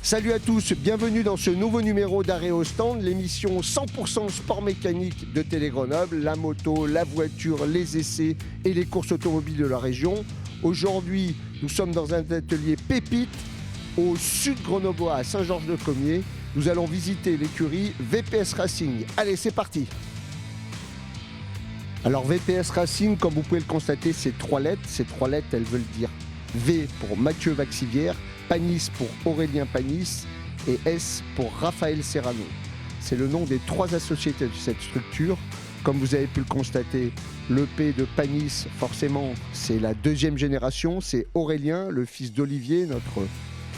Salut à tous, bienvenue dans ce nouveau numéro d'Arrêt au stand, l'émission 100% sport mécanique de Télé Grenoble, la moto, la voiture, les essais et les courses automobiles de la région. Aujourd'hui, nous sommes dans un atelier pépite au sud grenoblois, à Saint-Georges-de-Comiers. Nous allons visiter l'écurie VPS Racing. Allez, c'est parti. Alors VPS Racing, comme vous pouvez le constater, c'est 3 lettres. Ces 3 lettres, elles veulent dire V pour Mathieu Vaxivière, Panis pour Aurélien Panis et S pour Raphaël Serrano. C'est le nom des 3 associés de cette structure. Comme vous avez pu le constater, le P de Panis, forcément, c'est la 2e génération. C'est Aurélien, le fils d'Olivier, notre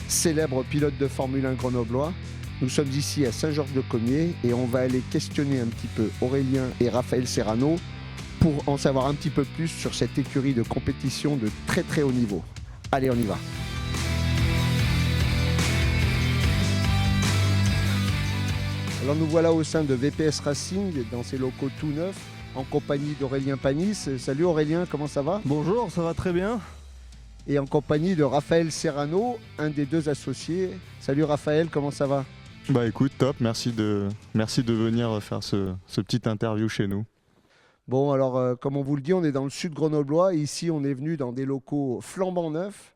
célèbre pilote de Formule 1 grenoblois. Nous sommes ici à Saint-Georges-de-Comiers et on va aller questionner un petit peu Aurélien et Raphaël Serrano pour en savoir un petit peu plus sur cette écurie de compétition de très très haut niveau. Allez, on y va. Alors nous voilà au sein de VPS Racing, dans ses locaux tout neufs, en compagnie d'Aurélien Panis. Salut Aurélien, comment ça va? Bonjour, ça va très bien. Et en compagnie de Raphaël Serrano, un des 2 associés. Salut Raphaël, comment ça va? Bah écoute, top, merci de venir faire ce petit interview chez nous. Bon, alors comme on vous le dit, on est dans le sud grenoblois. Ici, on est venu dans des locaux flambant neufs.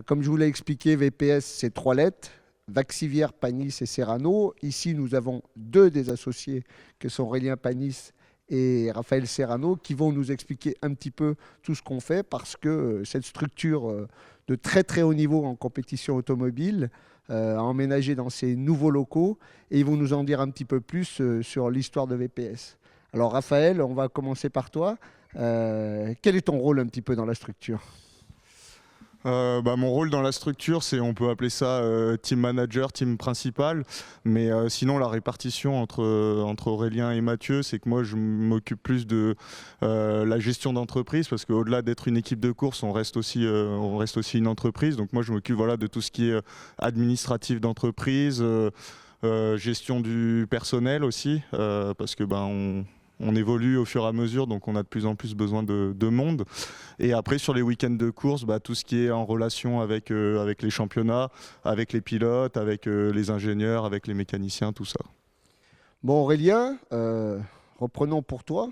Comme je vous l'ai expliqué, VPS, c'est 3 lettres. Vaxivière, Panis et Serrano. Ici, nous avons 2 des associés, que sont Aurélien Panis et Raphaël Serrano, qui vont nous expliquer un petit peu tout ce qu'on fait, parce que cette structure de très très haut niveau en compétition automobile a emménagé dans ces nouveaux locaux, et ils vont nous en dire un petit peu plus sur l'histoire de VPS. Alors Raphaël, on va commencer par toi. Quel est ton rôle un petit peu dans la structure ? Mon rôle dans la structure, on peut appeler ça team manager, team principal, mais sinon la répartition entre Aurélien et Mathieu, c'est que moi je m'occupe plus de la gestion d'entreprise, parce qu'au-delà d'être une équipe de course, on reste aussi une entreprise. Donc moi je m'occupe de tout ce qui est administratif d'entreprise, gestion du personnel aussi, parce que on évolue au fur et à mesure, donc on a de plus en plus besoin de monde. Et après, sur les week-ends de course, tout ce qui est en relation avec les championnats, avec les pilotes, avec les ingénieurs, avec les mécaniciens, tout ça. Bon Aurélien, reprenons pour toi.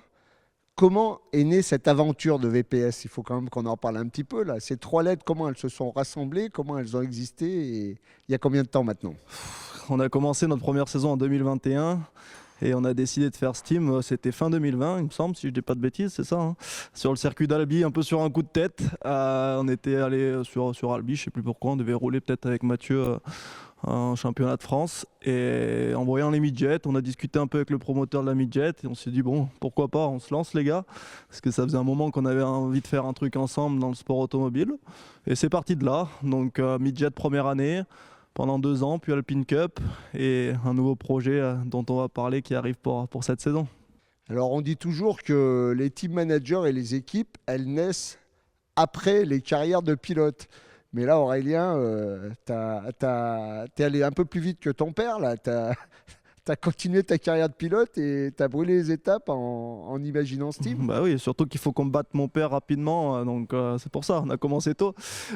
Comment est née cette aventure de VPS ? Il faut quand même qu'on en parle un petit peu là. Ces 3 lettres, comment elles se sont rassemblées, comment elles ont existé, et il y a combien de temps maintenant ? On a commencé notre première saison en 2021 et on a décidé de faire ce team, c'était fin 2020 il me semble, si je ne dis pas de bêtises, c'est ça, hein. Sur le circuit d'Albi, un peu sur un coup de tête. On était allé sur Albi, je ne sais plus pourquoi, on devait rouler peut-être avec Mathieu un championnat de France, et en voyant les midgets, on a discuté un peu avec le promoteur de la midget et on s'est dit bon, pourquoi pas, on se lance les gars, parce que ça faisait un moment qu'on avait envie de faire un truc ensemble dans le sport automobile, et c'est parti de là. Donc midget première année pendant 2 ans, puis Alpine Cup et un nouveau projet dont on va parler qui arrive pour cette saison. Alors on dit toujours que les team managers et les équipes, elles naissent après les carrières de pilotes. Mais là, Aurélien, t'es allé un peu plus vite que ton père. Là. T'as continué ta carrière de pilote et t'as brûlé les étapes en imaginant ce team. Bah oui, surtout qu'il faut qu'on batte mon père rapidement, donc c'est pour ça, on a commencé tôt.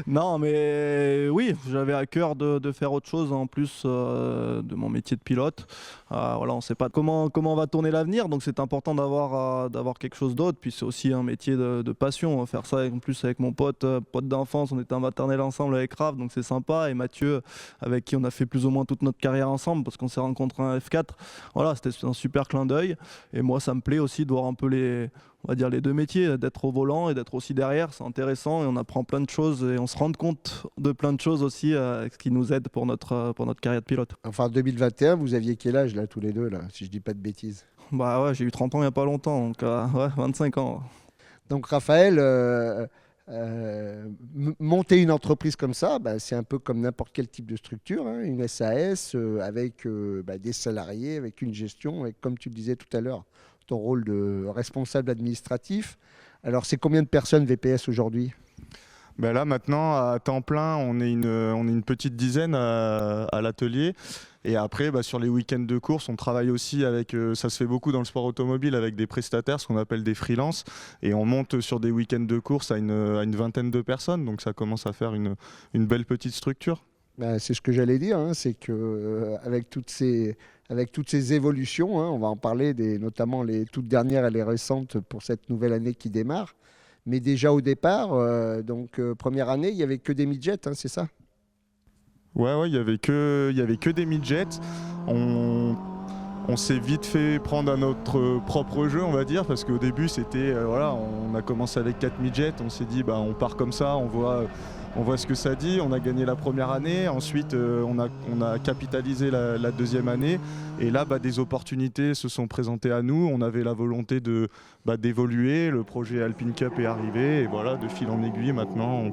Non, mais oui, j'avais à cœur de faire autre chose en plus de mon métier de pilote. Voilà, on ne sait pas comment on va tourner l'avenir, donc c'est important d'avoir quelque chose d'autre. Puis c'est aussi un métier de passion. Faire ça en plus avec mon pote d'enfance, on était en maternelle ensemble avec Raph, donc c'est sympa. Et Mathieu, avec qui on a fait plus ou moins toute notre carrière ensemble, parce qu'on s'est rencontrés en F4. Voilà, c'était un super clin d'œil. Et moi, ça me plaît aussi de voir un peu les 2 métiers, d'être au volant et d'être aussi derrière. C'est intéressant et on apprend plein de choses et on se rend compte de plein de choses aussi, ce qui nous aide pour notre carrière de pilote. Enfin, en 2021, vous aviez quel âge là, tous les 2, là, si je dis pas de bêtises? Bah ouais, j'ai eu 30 ans il n'y a pas longtemps, donc 25 ans. Donc Raphaël, monter une entreprise comme ça, c'est un peu comme n'importe quel type de structure, hein, une SAS avec des salariés, avec une gestion, avec, comme tu le disais tout à l'heure, ton rôle de responsable administratif. Alors c'est combien de personnes VPS aujourd'hui ? Là maintenant, à temps plein, on est une petite dizaine à l'atelier. Et après, sur les week-ends de course, on travaille aussi avec, ça se fait beaucoup dans le sport automobile, avec des prestataires, ce qu'on appelle des freelances. Et on monte sur des week-ends de course à une vingtaine de personnes. Donc ça commence à faire une belle petite structure. Ben, c'est ce que j'allais dire, hein, c'est que avec toutes ces évolutions, hein, on va en parler, notamment les toutes dernières et les récentes pour cette nouvelle année qui démarre. Mais déjà au départ, première année, il n'y avait que des midgets, hein, c'est ça? Ouais, il y avait que des midgets. On, on s'est vite fait prendre à notre propre jeu, on va dire, parce qu'au début, c'était, voilà, on a commencé avec 4 midgets, on s'est dit, bah, on part comme ça, on voit ce que ça dit. On a gagné la première année, ensuite on a capitalisé la deuxième année, et là, bah, des opportunités se sont présentées à nous. On avait la volonté d'évoluer, le projet Alpine Cup est arrivé, et voilà, de fil en aiguille, maintenant, on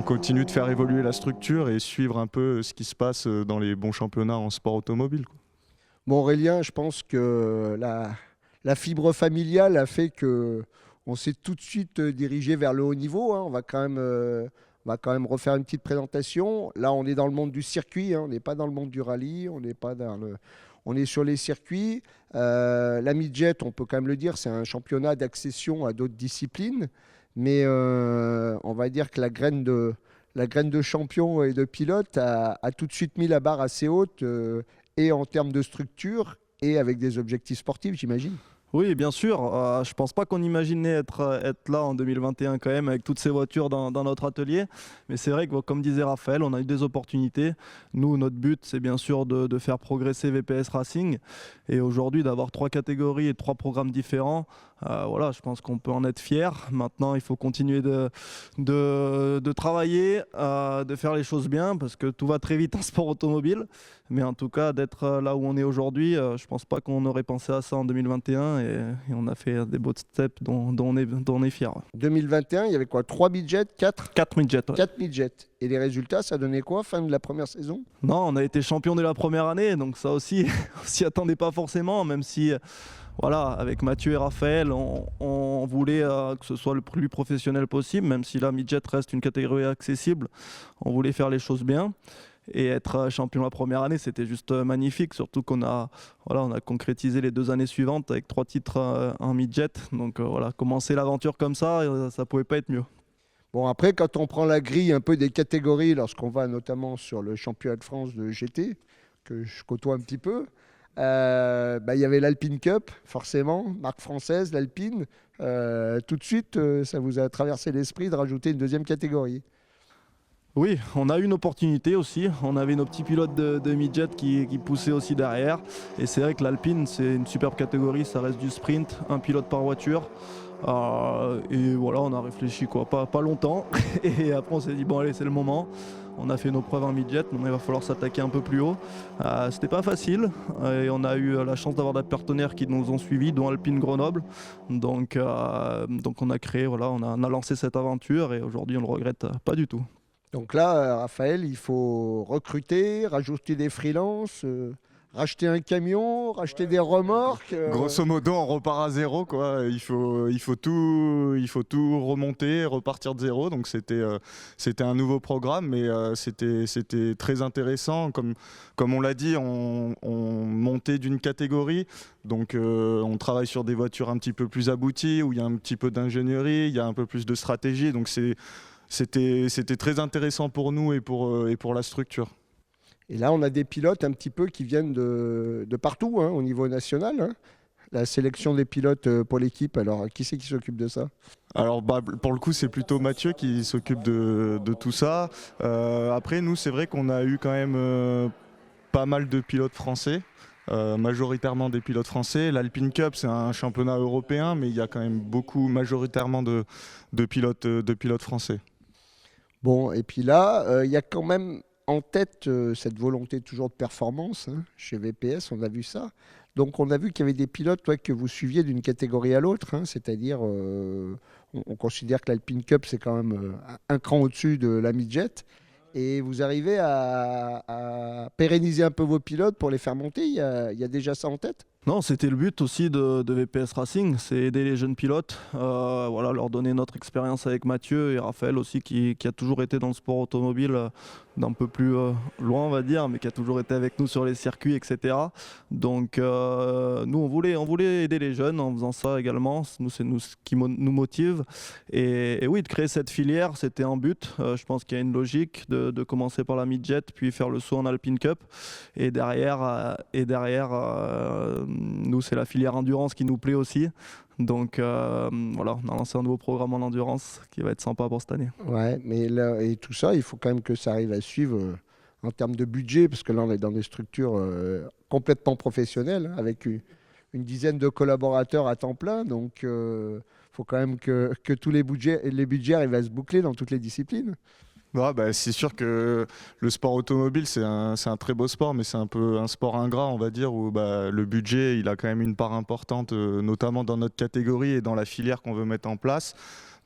continue de faire évoluer la structure et suivre un peu ce qui se passe dans les bons championnats en sport automobile, quoi. Bon, Aurélien, je pense que la fibre familiale a fait que on s'est tout de suite dirigé vers le haut niveau, hein. On va quand même refaire une petite présentation. Là, on est dans le monde du circuit, hein. On n'est pas dans le monde du rallye, on est sur les circuits. La midget, on peut quand même le dire, c'est un championnat d'accession à d'autres disciplines, mais on va dire que la graine de champion et de pilote a tout de suite mis la barre assez haute. Et en termes de structure et avec des objectifs sportifs, j'imagine. Oui, bien sûr. Je pense pas qu'on imaginait être là en 2021 quand même avec toutes ces voitures dans notre atelier. Mais c'est vrai que, comme disait Raphaël, on a eu des opportunités. Nous, notre but, c'est bien sûr de faire progresser VPS Racing. Et aujourd'hui, d'avoir 3 catégories et 3 programmes différents, voilà, je pense qu'on peut en être fier. Maintenant, il faut continuer de travailler, de faire les choses bien, parce que tout va très vite en sport automobile. Mais en tout cas, d'être là où on est aujourd'hui, je pense pas qu'on aurait pensé à ça en 2021. Et on a fait des beaux steps dont on est fier. 2021, il y avait quoi? 3 midgets, 4? 4 midgets. Ouais. 4 midgets. Et les résultats, ça donnait quoi fin de la première saison? Non, on a été champion dès la première année, donc ça aussi, on s'y attendait pas forcément, même si, voilà, avec Mathieu et Raphaël, on voulait que ce soit le plus professionnel possible, même si la midget reste une catégorie accessible, on voulait faire les choses bien. Et être champion la première année, c'était juste magnifique, surtout qu'on a concrétisé les 2 années suivantes avec 3 titres en midget. Donc voilà, commencer l'aventure comme ça pouvait pas être mieux. Bon, après, quand on prend la grille un peu des catégories, lorsqu'on va notamment sur le championnat de France de GT, que je côtoie un petit peu, il y avait l'Alpine Cup, forcément, marque française, l'Alpine. Tout de suite, ça vous a traversé l'esprit de rajouter une deuxième catégorie. Oui, on a eu une opportunité aussi. On avait nos petits pilotes de midget qui poussaient aussi derrière. Et c'est vrai que l'Alpine, c'est une superbe catégorie. Ça reste du sprint, un pilote par voiture. Et voilà, on a réfléchi pas longtemps. Et après, on s'est dit, bon allez, c'est le moment. On a fait nos preuves en midget, maintenant il va falloir s'attaquer un peu plus haut. C'était pas facile. Et on a eu la chance d'avoir des partenaires qui nous ont suivis, dont Alpine Grenoble. Donc on a créé, voilà, on a lancé cette aventure et aujourd'hui on le regrette pas du tout. Donc là, Raphaël, il faut recruter, rajouter des freelances, racheter un camion, racheter des remorques. Grosso modo, on repart à zéro, quoi. Il faut tout remonter, repartir de zéro. Donc c'était un nouveau programme, mais c'était très intéressant. Comme on l'a dit, on montait d'une catégorie. Donc on travaille sur des voitures un petit peu plus abouties, où il y a un petit peu d'ingénierie, il y a un peu plus de stratégie. Donc c'était très intéressant pour nous et pour la structure. Et là, on a des pilotes un petit peu qui viennent de partout, hein, au niveau national, hein. La sélection des pilotes pour l'équipe, alors qui c'est qui s'occupe de ça? Alors pour le coup, c'est plutôt Mathieu qui s'occupe de tout ça. Après, nous, c'est vrai qu'on a eu quand même pas mal de pilotes français. Majoritairement des pilotes français. L'Alpine Cup, c'est un championnat européen, mais il y a quand même majoritairement de pilotes français. Bon, et puis là, il y a quand même en tête cette volonté toujours de performance, hein. Chez VPS, on a vu ça. Donc on a vu qu'il y avait des pilotes, ouais, que vous suiviez d'une catégorie à l'autre, hein. C'est-à-dire, on considère que l'Alpine Cup, c'est quand même un cran au-dessus de la midget. Et vous arrivez à pérenniser un peu vos pilotes pour les faire monter. Il y a déjà ça en tête? Non, c'était le but aussi de VPS Racing, c'est aider les jeunes pilotes, voilà, leur donner notre expérience avec Mathieu et Raphaël aussi qui a toujours été dans le sport automobile d'un peu plus loin on va dire, mais qui a toujours été avec nous sur les circuits, etc. Donc nous on voulait aider les jeunes en faisant ça également, c'est nous ce qui nous motive et oui de créer cette filière c'était un but, je pense qu'il y a une logique de commencer par la midget puis faire le saut en Alpine Cup et derrière nous, c'est la filière endurance qui nous plaît aussi. Donc voilà, on a lancé un nouveau programme en endurance qui va être sympa pour cette année. Ouais, mais là, et tout ça, il faut quand même que ça arrive à suivre en termes de budget, parce que là, on est dans des structures complètement professionnelles, avec une dizaine de collaborateurs à temps plein. Donc, il faut quand même que tous les budgets arrivent à se boucler dans toutes les disciplines. Ouais, bah, c'est sûr que le sport automobile, c'est un très beau sport, mais c'est un peu un sport ingrat, on va dire, où bah, le budget, il a quand même une part importante, notamment dans notre catégorie et dans la filière qu'on veut mettre en place.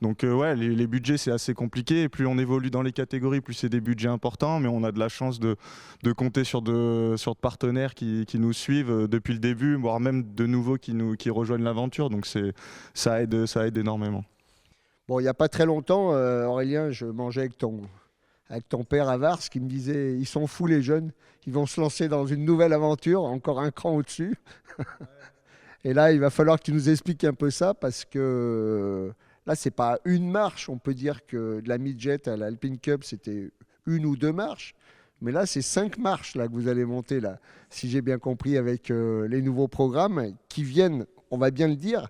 Donc ouais, les budgets, c'est assez compliqué. Et plus on évolue dans les catégories, plus c'est des budgets importants, mais on a de la chance de compter sur de partenaires qui nous suivent depuis le début, voire même de nouveaux qui rejoignent l'aventure. Donc ça aide énormément. Bon, il n'y a pas très longtemps, Aurélien, je mangeais avec ton père à Vars qui me disait ils sont fous les jeunes, ils vont se lancer dans une nouvelle aventure, encore un cran au-dessus. Et là, il va falloir que tu nous expliques un peu ça parce que là, c'est pas une marche. On peut dire que de la midget à l'Alpine Cup, c'était une ou deux marches. Mais là, c'est 5 marches là, que vous allez monter, là, si j'ai bien compris, avec les nouveaux programmes qui viennent, on va bien le dire,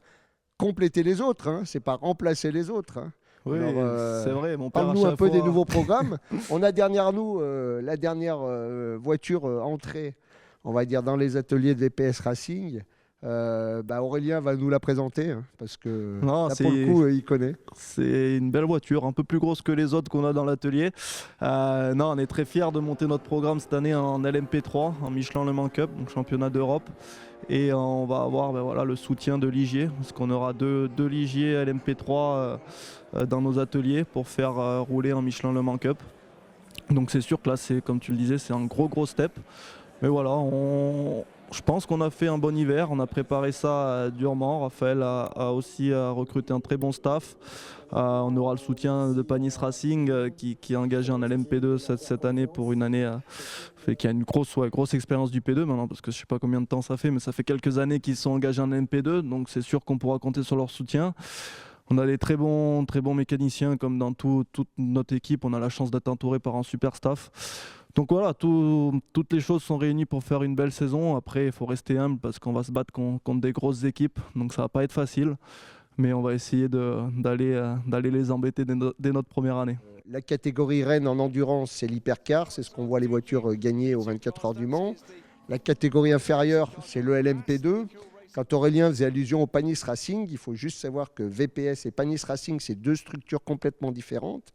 compléter les autres. Hein. C'est pas remplacer les autres. Hein. Oui, Alors, c'est vrai. Mon père, parle-nous à un chaque peu des fois, nouveaux programmes. On a derrière nous la dernière voiture entrée, on va dire, dans les ateliers de VPS Racing. Aurélien va nous la présenter hein, parce que Non, là, pour le coup, il connaît. c'est une belle voiture, un peu plus grosse que les autres qu'on a dans l'atelier. Non, on est très fiers de monter notre programme cette année en LMP3, en Michelin Le Mans Cup, donc championnat d'Europe. Et on va avoir voilà, le soutien de Ligier, parce qu'on aura deux Ligier LMP3 dans nos ateliers pour faire rouler en Michelin Le Mans Cup. Donc c'est sûr que là, comme tu le disais, c'est un gros step. Mais voilà, je pense qu'on a fait un bon hiver, on a préparé ça durement. Raphaël a aussi recruté un très bon staff. On aura le soutien de Panis Racing qui est engagé en LMP2 cette année pour une année qui a une grosse expérience du P2 maintenant, parce que je ne sais pas combien de temps ça fait, mais ça fait quelques années qu'ils sont engagés en LMP2, donc c'est sûr qu'on pourra compter sur leur soutien. On a des très bons mécaniciens comme dans toute notre équipe, on a la chance d'être entouré par un super staff. Donc voilà, toutes les choses sont réunies pour faire une belle saison. Après, il faut rester humble parce qu'on va se battre contre des grosses équipes. Donc ça va pas être facile. Mais on va essayer d'aller les embêter dès notre première année. La catégorie Rennes en endurance, c'est l'hypercar. C'est ce qu'on voit les voitures gagner aux 24 heures du Mans. La catégorie inférieure, c'est le LMP2. Quand Aurélien faisait allusion au Panis Racing, il faut juste savoir que VPS et Panis Racing, c'est deux structures complètement différentes.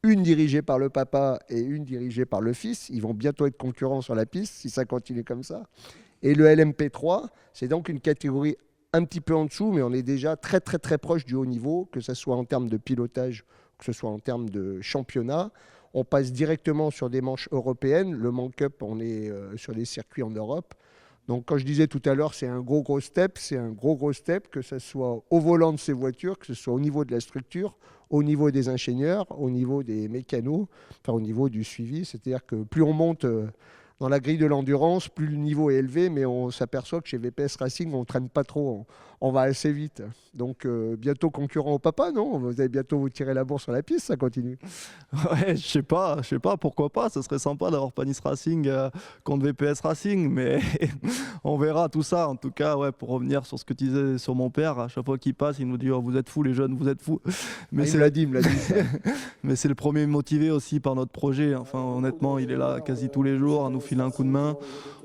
Une dirigée par le papa et une dirigée par le fils. Ils vont bientôt être concurrents sur la piste si ça continue comme ça. Et le LMP3, c'est donc une catégorie un petit peu en dessous, mais on est déjà très proche du haut niveau, que ce soit en termes de pilotage, que ce soit en termes de championnat. On passe directement sur des manches européennes. Le Mans Cup, on est sur des circuits en Europe. Donc quand je disais tout à l'heure, c'est un gros step, c'est un gros step, que ce soit au volant de ces voitures, que ce soit au niveau de la structure, au niveau des ingénieurs, au niveau des mécanos, enfin au niveau du suivi. C'est-à-dire que plus on monte dans la grille de l'endurance, plus le niveau est élevé, mais on s'aperçoit que chez VPS Racing, on ne traîne pas trop, on va assez vite. Donc bientôt concurrent au papa, non? Vous allez bientôt vous tirer la bourre sur la piste, ça continue. Ouais, je sais pas, pourquoi pas. Ce serait sympa d'avoir Panis Racing contre VPS Racing, mais on verra tout ça. En tout cas, ouais, pour revenir sur ce que tu disais sur mon père, à chaque fois qu'il passe, il nous dit oh, vous êtes fous les jeunes, vous êtes fous. Mais il me l'a dit. Mais c'est le premier motivé aussi par notre projet. Enfin, honnêtement, il est là quasi tous les jours à nous filer un coup de main.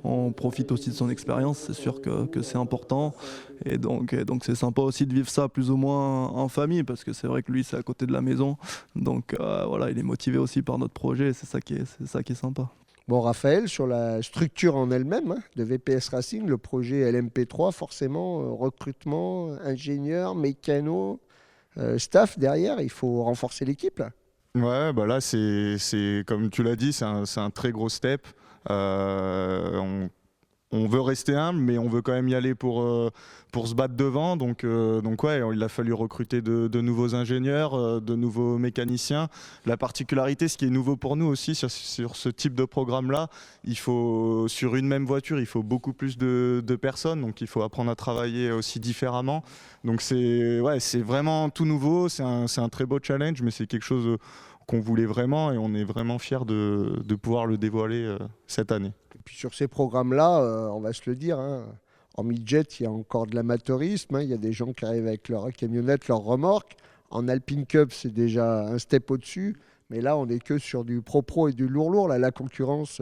On profite aussi de son expérience, c'est sûr que c'est important. Et donc c'est sympa aussi de vivre ça plus ou moins en famille, parce que c'est vrai que lui, c'est à côté de la maison. Donc voilà, il est motivé aussi par notre projet, c'est ça qui est sympa. Bon, Raphaël, sur la structure en elle-même hein, de VPS Racing, le projet LMP3, forcément, recrutement, ingénieur, mécano, staff derrière, il faut renforcer l'équipe là. Ouais, bah là, c'est comme tu l'as dit, c'est un très gros step. on veut rester humble, mais on veut quand même y aller pour se battre devant. Donc ouais, il a fallu recruter de nouveaux ingénieurs, de nouveaux mécaniciens. La particularité, ce qui est nouveau pour nous aussi sur ce type de programme-là, sur une même voiture, il faut beaucoup plus de personnes. Donc il faut apprendre à travailler aussi différemment. Donc c'est vraiment tout nouveau. C'est un très beau challenge, mais c'est quelque chose qu'on voulait vraiment et on est vraiment fiers de pouvoir le dévoiler cette année. Et puis sur ces programmes-là, on va se le dire, hein, en mid-jet, il y a encore de l'amateurisme. Hein, il y a des gens qui arrivent avec leur camionnette, leur remorque. En Alpine Cup, c'est déjà un step au-dessus. Mais là, on n'est que sur du pro-pro et du lourd-lourd. Là, la concurrence,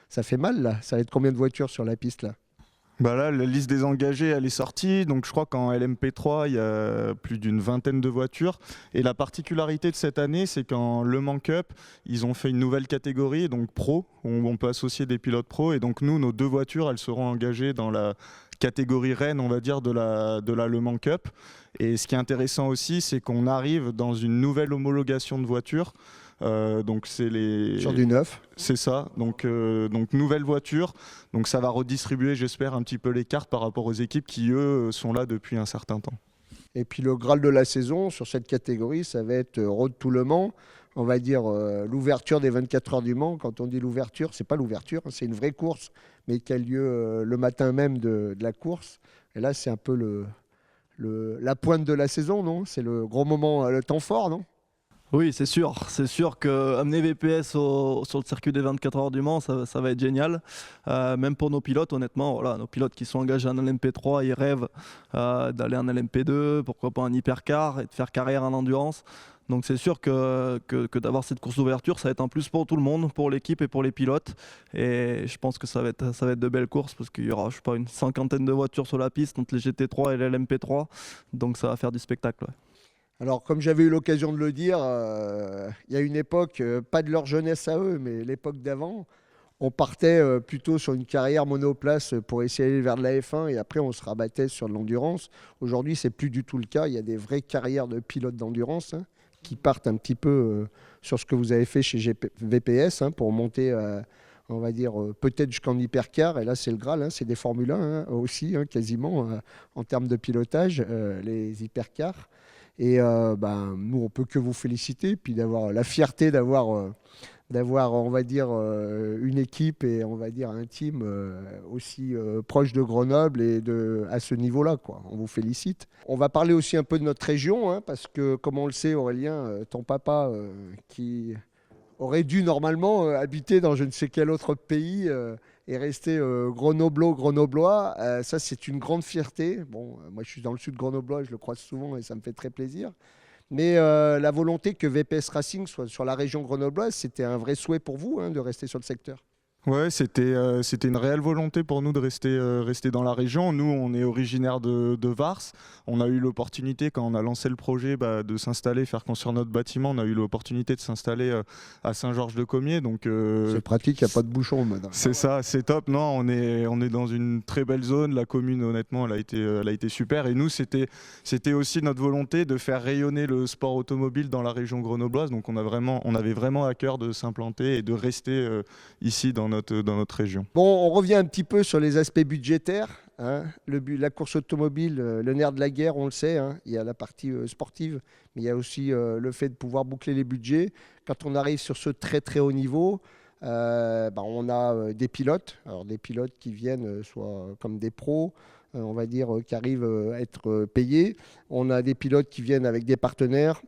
ça fait mal. Là. Ça va être combien de voitures sur la piste là? Bah là, la liste des engagés, elle est sortie. Donc je crois qu'en LMP3, il y a plus d'une vingtaine de voitures. Et la particularité de cette année, c'est qu'en Le Mans Cup, ils ont fait une nouvelle catégorie, donc pro, où on peut associer des pilotes pro. Et donc nous, nos 2 voitures, elles seront engagées dans la catégorie reine, on va dire, de la Le Mans Cup. Et ce qui est intéressant aussi, c'est qu'on arrive dans une nouvelle homologation de voitures. Donc c'est sur du neuf. C'est ça, donc nouvelle voiture, donc ça va redistribuer, j'espère, un petit peu les cartes par rapport aux équipes qui, eux, sont là depuis un certain temps. Et puis le Graal de la saison sur cette catégorie, ça va être Road to Le Mans. On va dire l'ouverture des 24 heures du Mans. Quand on dit l'ouverture, c'est pas l'ouverture, c'est une vraie course, mais qui a lieu le matin même de la course. Et là, c'est un peu la pointe de la saison, non? C'est le gros moment, le temps fort, non? Oui, c'est sûr. C'est sûr qu'amener VPS sur le circuit des 24 heures du Mans, ça va être génial. Même pour nos pilotes, honnêtement, voilà, nos pilotes qui sont engagés en LMP3, ils rêvent d'aller en LMP2, pourquoi pas en hypercar et de faire carrière en endurance. Donc c'est sûr que d'avoir cette course d'ouverture, ça va être un plus pour tout le monde, pour l'équipe et pour les pilotes. Et je pense que ça va être de belles courses parce qu'il y aura, je sais pas, une cinquantaine de voitures sur la piste entre les GT3 et les LMP3. Donc ça va faire du spectacle. Ouais. Alors, comme j'avais eu l'occasion de le dire, il y a une époque, pas de leur jeunesse à eux, mais l'époque d'avant, on partait plutôt sur une carrière monoplace pour essayer d'aller vers de la F1 et après on se rabattait sur de l'endurance. Aujourd'hui, c'est plus du tout le cas. Il y a des vraies carrières de pilotes d'endurance qui partent un petit peu sur ce que vous avez fait chez VPS pour monter, on va dire, peut-être jusqu'en hypercar. Et là, c'est le Graal, c'est des Formule 1 aussi, quasiment, en termes de pilotage, les hypercars. Et nous, on peut que vous féliciter, puis d'avoir la fierté d'avoir, on va dire, une équipe et on va dire un team aussi proche de Grenoble et à ce niveau-là, quoi. On vous félicite. On va parler aussi un peu de notre région, parce que, comme on le sait, Aurélien, ton papa, qui aurait dû normalement habiter dans je ne sais quel autre pays et rester grenoblois, ça c'est une grande fierté. Bon, moi je suis dans le sud grenoblois, je le croise souvent et ça me fait très plaisir. Mais la volonté que VPS Racing soit sur la région grenobloise, c'était un vrai souhait pour vous de rester sur le secteur. Ouais, c'était une réelle volonté pour nous de rester dans la région. Nous, on est originaire de Vars. On a eu l'opportunité, quand on a lancé le projet, de s'installer, faire construire notre bâtiment. On a eu l'opportunité de s'installer à Saint-Georges-de-Comiers. C'est pratique, il n'y a pas de bouchon maintenant. C'est ça, c'est top. Non, on est dans une très belle zone. La commune, honnêtement, elle a été super. Et nous, c'était aussi notre volonté de faire rayonner le sport automobile dans la région grenobloise. Donc on avait vraiment à cœur de s'implanter et de rester ici dans notre région. Bon, on revient un petit peu sur les aspects budgétaires. La course automobile, le nerf de la guerre, on le sait. Il y a la partie sportive, mais il y a aussi le fait de pouvoir boucler les budgets. Quand on arrive sur ce très très haut niveau, on a des pilotes. Alors des pilotes qui viennent soit comme des pros, on va dire, qui arrivent à être payés. On a des pilotes qui viennent avec des partenaires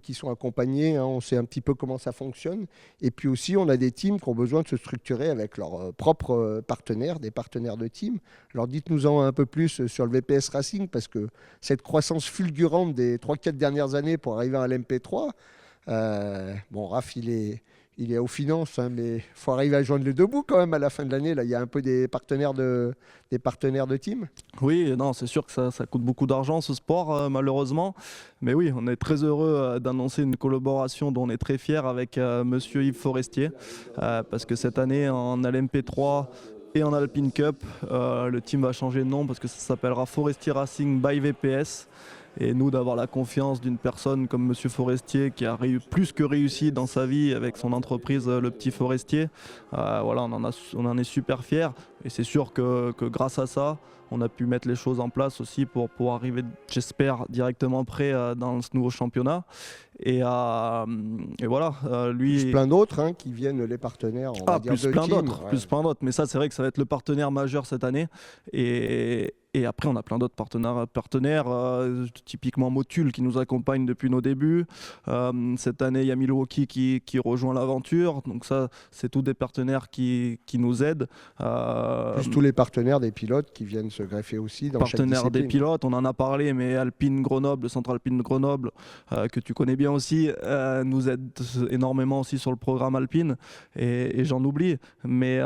qui sont accompagnés, on sait un petit peu comment ça fonctionne. Et puis aussi, on a des teams qui ont besoin de se structurer avec leurs propres partenaires, des partenaires de team. Alors dites-nous-en un peu plus sur le VPS Racing, parce que cette croissance fulgurante des 3-4 dernières années pour arriver à l'MP3, Raph, il est aux finances, mais il faut arriver à joindre les deux bouts quand même à la fin de l'année. Là, il y a un peu des partenaires de team. Oui, non, c'est sûr que ça coûte beaucoup d'argent ce sport, malheureusement. Mais oui, on est très heureux d'annoncer une collaboration dont on est très fiers avec monsieur Yves Forestier. Parce que cette année, en LMP3 et en Alpine Cup, le team va changer de nom parce que ça s'appellera Forestier Racing by VPS. Et nous, d'avoir la confiance d'une personne comme Monsieur Forestier qui a plus que réussi dans sa vie avec son entreprise Le Petit Forestier, voilà, on en est super fiers. Et c'est sûr que grâce à ça, on a pu mettre les choses en place aussi pour arriver, j'espère, directement prêt dans ce nouveau championnat. Et voilà, lui... Plus plein d'autres hein, qui viennent les partenaires, on va dire, plus de plein team. d'autres, plus plein d'autres. Mais ça, c'est vrai que ça va être le partenaire majeur cette année. Et après, on a plein d'autres partenaires typiquement Motul qui nous accompagne depuis nos débuts. Cette année, il y a Milwaukee qui rejoint l'aventure. Donc ça, c'est tous des partenaires qui nous aident. Plus tous les partenaires des pilotes qui viennent se greffer aussi dans chaque discipline. Partenaires des pilotes, on en a parlé, mais Alpine Grenoble, le centre Alpine Grenoble, que tu connais bien aussi, nous aide énormément aussi sur le programme Alpine. Et j'en oublie. Mais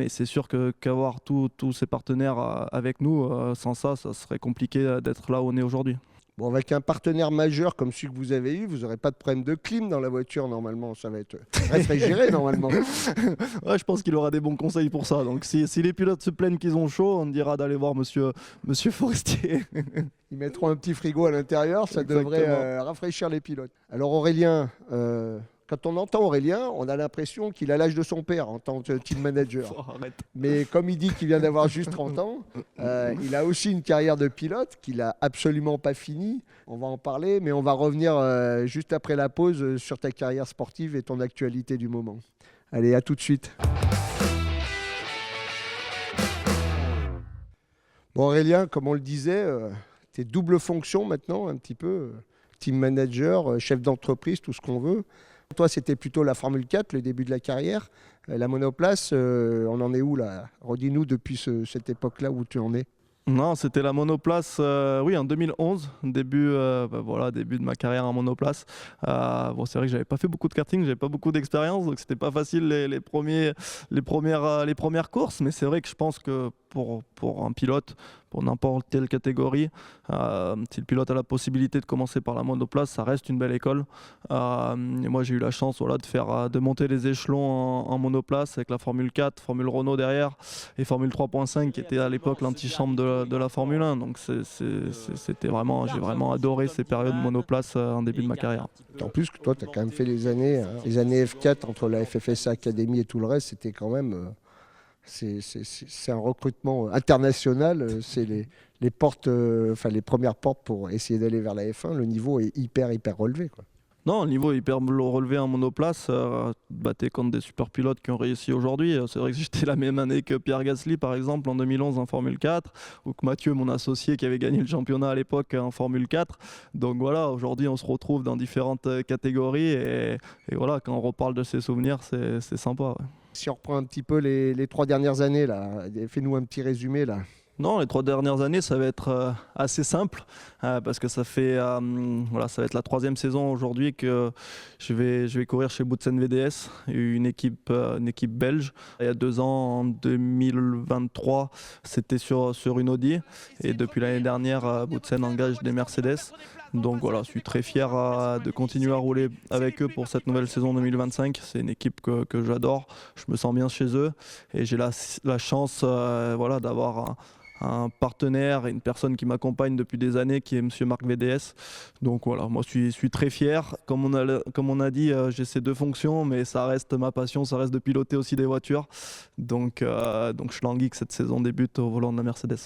c'est sûr qu'avoir tous ces partenaires avec nous, sans ça serait compliqué d'être là où on est aujourd'hui. Bon, avec un partenaire majeur comme celui que vous avez eu, vous n'aurez pas de problème de clim dans la voiture normalement. Ça va être réfrigéré normalement. Ouais, je pense qu'il aura des bons conseils pour ça. Donc si les pilotes se plaignent qu'ils ont chaud, on dira d'aller voir Monsieur Forestier. Ils mettront un petit frigo à l'intérieur, ça devrait rafraîchir les pilotes. Alors Aurélien, quand on entend Aurélien, on a l'impression qu'il a l'âge de son père en tant que team manager. Oh, arrête. Mais comme il dit qu'il vient d'avoir juste 30 ans, il a aussi une carrière de pilote qu'il n'a absolument pas finie. On va en parler, mais on va revenir juste après la pause sur ta carrière sportive et ton actualité du moment. Allez, à tout de suite. Bon Aurélien, comme on le disait, tu es double fonction maintenant, un petit peu, team manager, chef d'entreprise, tout ce qu'on veut. Toi, c'était plutôt la Formule 4, le début de la carrière. La monoplace, on en est où là? Redis-nous depuis cette époque-là où tu en es. Non, c'était la monoplace, oui, en 2011, début de ma carrière en monoplace. C'est vrai que j'avais pas fait beaucoup de karting, j'avais pas beaucoup d'expérience, donc c'était pas facile les premières courses. Mais c'est vrai que je pense que pour un pilote, pour n'importe quelle catégorie, si le pilote a la possibilité de commencer par la monoplace, ça reste une belle école. Et moi, j'ai eu la chance de monter les échelons en monoplace avec la Formule 4, Formule Renault derrière et Formule 3.5 qui était à l'époque l'antichambre de la Formule 1. Donc j'ai vraiment adoré ces périodes monoplace en début de ma carrière. En plus, toi, tu as quand même fait les années F4 entre la FFSA Academy et tout le reste, c'était quand même... C'est un recrutement international, c'est les portes, les premières portes pour essayer d'aller vers la F1. Le niveau est hyper relevé, quoi. Non, le niveau est hyper relevé en monoplace. Battais contre des super pilotes qui ont réussi aujourd'hui. C'est vrai que j'étais la même année que Pierre Gasly, par exemple, en 2011 en Formule 4, ou que Mathieu, mon associé, qui avait gagné le championnat à l'époque en Formule 4. Donc voilà, aujourd'hui, on se retrouve dans différentes catégories. Et voilà, quand on reparle de ces souvenirs, c'est sympa. Ouais. Si on reprend un petit peu les 3 dernières années, là, fais-nous un petit résumé là. Non, les 3 dernières années, ça va être assez simple parce que ça va être la 3e saison aujourd'hui que je vais courir chez Boutsen VDS, une équipe belge. Il y a 2 ans, en 2023, c'était sur une Audi et depuis l'année dernière, Boutsen engage des Mercedes. Donc voilà, je suis très fier de continuer à rouler avec eux pour cette nouvelle saison 2025. C'est une équipe que j'adore, je me sens bien chez eux et j'ai la chance d'avoir un partenaire et une personne qui m'accompagne depuis des années qui est Monsieur Marc VDS. Donc voilà, moi je suis très fier. Comme on a dit, j'ai ces 2 fonctions, mais ça reste ma passion, ça reste de piloter aussi des voitures. Donc je languis que cette saison débute au volant de la Mercedes.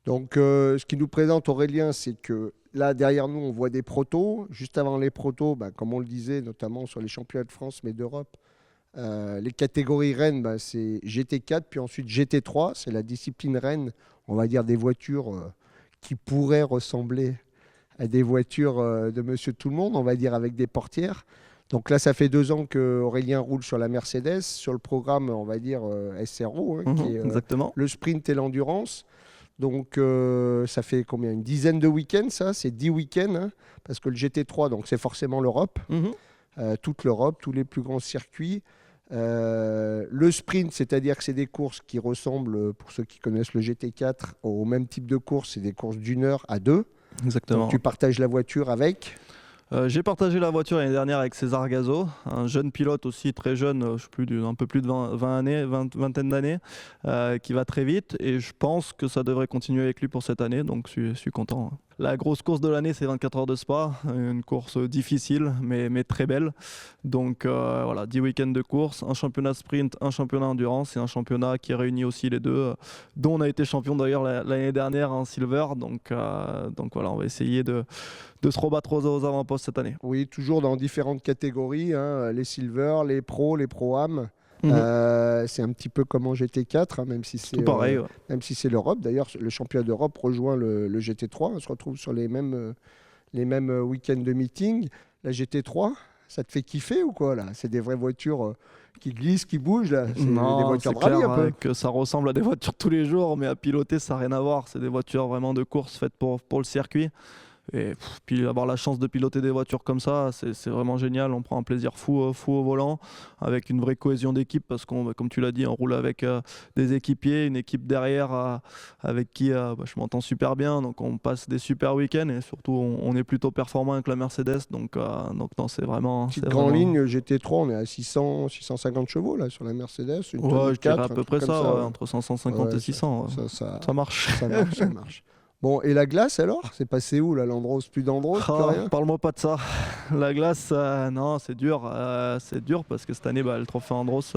Donc ce qui nous présente Aurélien, c'est que là derrière nous on voit des protos. Juste avant les protos, comme on le disait, notamment sur les championnats de France mais d'Europe, les catégories reines, c'est GT4, puis ensuite GT3, c'est la discipline reine, on va dire des voitures qui pourraient ressembler à des voitures de Monsieur Tout-le-Monde, on va dire avec des portières. Donc là, ça fait 2 ans qu'Aurélien roule sur la Mercedes, sur le programme, on va dire SRO, qui est exactement. Le sprint et l'endurance. Donc ça fait combien? Une dizaine de week-ends, ça, c'est 10 week-ends, parce que le GT3, donc c'est forcément l'Europe, toute l'Europe, tous les plus grands circuits. Le sprint, c'est-à-dire que c'est des courses qui ressemblent, pour ceux qui connaissent le GT4, au même type de course, c'est des courses d'1 heure à 2. Exactement. Donc tu partages la voiture avec J'ai partagé la voiture l'année dernière avec César Gazo, un jeune pilote aussi très jeune, un peu plus de 20 d'années, qui va très vite et je pense que ça devrait continuer avec lui pour cette année, donc je suis content. la grosse course de l'année, c'est 24 heures de Spa, une course difficile mais très belle. Donc voilà, 10 week-ends de course, un championnat sprint, un championnat endurance et un championnat qui réunit aussi les deux, dont on a été champion d'ailleurs l'année dernière en silver. Donc voilà, on va essayer de se rebattre aux avant-postes cette année. Oui, toujours dans différentes catégories, hein, les silver, les pros, les pro-am. C'est un petit peu comme en GT4, hein, même si c'est tout pareil. même si c'est l'Europe. D'ailleurs, le championnat d'Europe rejoint le GT3. On se retrouve sur les mêmes week-ends de meeting. La GT3, ça te fait kiffer ou quoi là? C'est des vraies voitures qui glissent, qui bougent là. C'est des voitures rallye un peu. Que ça ressemble à des voitures tous les jours, mais à piloter, ça n'a rien à voir. C'est des voitures vraiment de course faites pour le circuit. Et puis avoir la chance de piloter des voitures comme ça, c'est vraiment génial. On prend un plaisir fou au volant, avec une vraie cohésion d'équipe, parce qu'on, comme tu l'as dit, on roule avec des équipiers, une équipe derrière avec qui je m'entends super bien. Donc on passe des super week-ends et surtout on est plutôt performant avec la Mercedes. Donc non, c'est vraiment... Petite grande ligne GT3, on est à 650 chevaux là sur la Mercedes. Je dirais à peu près ça, entre 150 et 600. Ça marche. Ça marche. Bon, et la glace alors? C'est passé où là, l'Andros? Plus d'Andros? Parle-moi pas de ça. La glace, non, c'est dur. C'est dur parce que cette année, le trophée Andros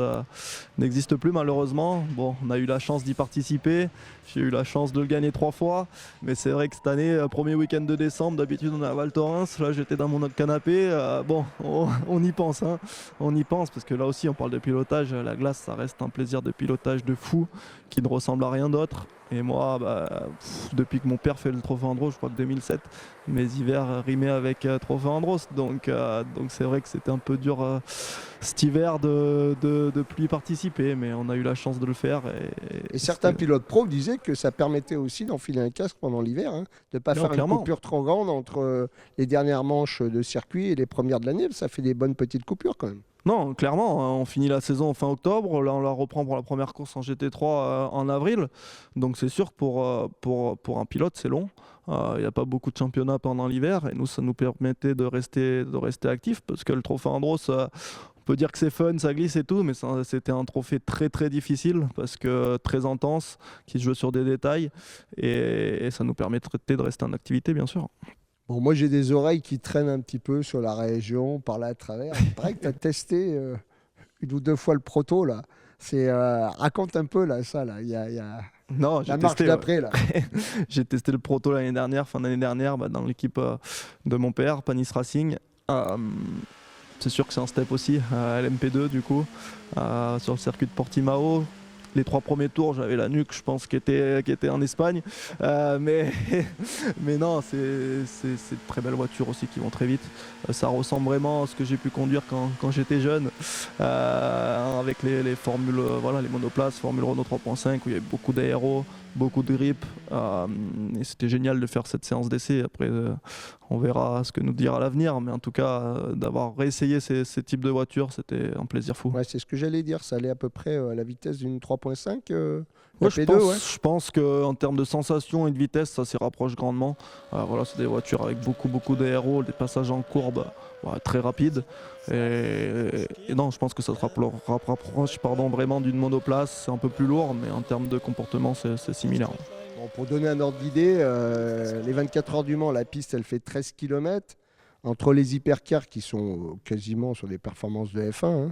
n'existe plus malheureusement. Bon, on a eu la chance d'y participer. J'ai eu la chance de le gagner 3 fois. Mais c'est vrai que cette année, premier week-end de décembre, d'habitude on est à Val Thorens. Là, j'étais dans mon autre canapé. Bon, on y pense. Hein. On y pense parce que là aussi, on parle de pilotage. La glace, ça reste un plaisir de pilotage de fou qui ne ressemble à rien d'autre. Et moi, depuis que mon père fait le trophée Andros, je crois que 2007, mes hivers rimaient avec trophée Andros. Donc c'est vrai que c'était un peu dur cet hiver de plus y participer, mais on a eu la chance de le faire. Et certains pilotes pro disaient que ça permettait aussi d'enfiler un casque pendant l'hiver, hein, de ne pas faire une coupure trop grande entre les dernières manches de circuit et les premières de l'année. Ça fait des bonnes petites coupures quand même. Non, clairement, on finit la saison fin octobre, là on la reprend pour la première course en GT3 en avril, donc c'est sûr que pour un pilote c'est long, il n'y a pas beaucoup de championnats pendant l'hiver et nous ça nous permettait de rester actifs parce que le trophée Andros, on peut dire que c'est fun, ça glisse et tout, mais c'était un trophée très très difficile parce que très intense, qui se joue sur des détails et ça nous permettait de rester en activité bien sûr. Bon, moi, j'ai des oreilles qui traînent un petit peu sur la région, par là à travers. Il paraît que tu as testé 1 ou 2 fois le proto, là. Raconte un peu, là, ça, là. Il y a non, la marche d'après, là. J'ai testé le proto l'année dernière, fin d'année dernière, dans l'équipe de mon père, Panis Racing. C'est sûr que c'est un step aussi, LMP2, du coup, sur le circuit de Portimao. Les 3 premiers tours, j'avais la nuque, je pense, qui était en Espagne. Mais non, c'est de très belles voitures aussi qui vont très vite. Ça ressemble vraiment à ce que j'ai pu conduire quand j'étais jeune, avec les formules, les monoplaces, Formule Renault 3.5, où il y avait beaucoup d'aéro, beaucoup de grip. Et c'était génial de faire cette séance d'essai. Après, on verra ce que nous dira l'avenir. Mais en tout cas, d'avoir réessayé ces types de voitures, c'était un plaisir fou. Ouais, c'est ce que j'allais dire. Ça allait à peu près à la vitesse d'une 3.5 je pense qu'en termes de sensation et de vitesse, ça s'y rapproche grandement. C'est des voitures avec beaucoup d'aéro, des passages en courbe très rapides. Et non, je pense que ça se rapproche vraiment d'une monoplace. C'est un peu plus lourd, mais en termes de comportement, c'est similaire. Bon, pour donner un ordre d'idée, les 24 heures du Mans, la piste, elle fait 13 km. Entre les hypercars qui sont quasiment sur des performances de F1,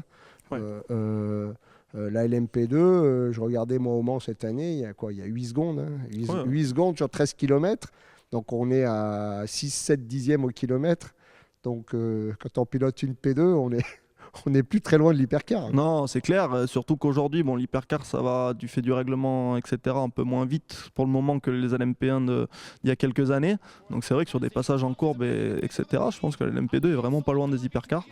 hein, la LMP2, je regardais moi au Mans cette année, il y a quoi? Il y a 8 secondes. Hein, 8 secondes sur 13 km. Donc on est à 6-7 dixièmes au kilomètre. Donc quand on pilote une P2, on n'est plus très loin de l'hypercar. Hein. Non, c'est clair. Surtout qu'aujourd'hui, l'hypercar, ça va du fait du règlement, etc., un peu moins vite pour le moment que les LMP1 d'il y a quelques années. Donc c'est vrai que sur des passages en courbe, etc., je pense que la LMP2 est vraiment pas loin des hypercars.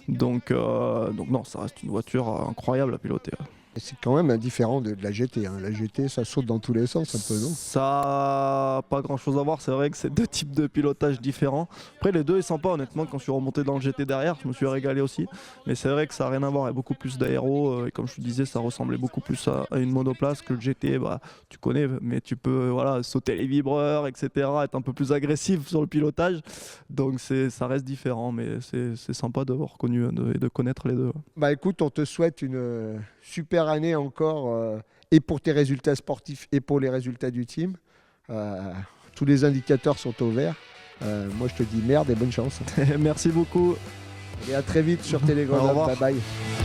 Donc non, ça reste une voiture incroyable à piloter. Et c'est quand même indifférent de la GT. Hein. La GT, ça saute dans tous les sens un peu, non? Ça n'a pas grand-chose à voir. C'est vrai que c'est 2 types de pilotage différents. Après, les deux, ils sont sympas, honnêtement. Quand je suis remonté dans le GT derrière, je me suis régalé aussi. Mais c'est vrai que ça n'a rien à voir. Il y a beaucoup plus d'aéro. Et comme je te disais, ça ressemblait beaucoup plus à une monoplace que le GT. Tu connais, mais tu peux sauter les vibreurs, etc. Être un peu plus agressif sur le pilotage. Donc ça reste différent. Mais c'est sympa d'avoir connu et de connaître les deux. Écoute, on te souhaite une super année encore et pour tes résultats sportifs et pour les résultats du team. Je tous les indicateurs sont au vert. Moi, je te dis merde et bonne chance. Merci beaucoup. Et à très vite sur Télé Au revoir. Grenoble. Bye bye.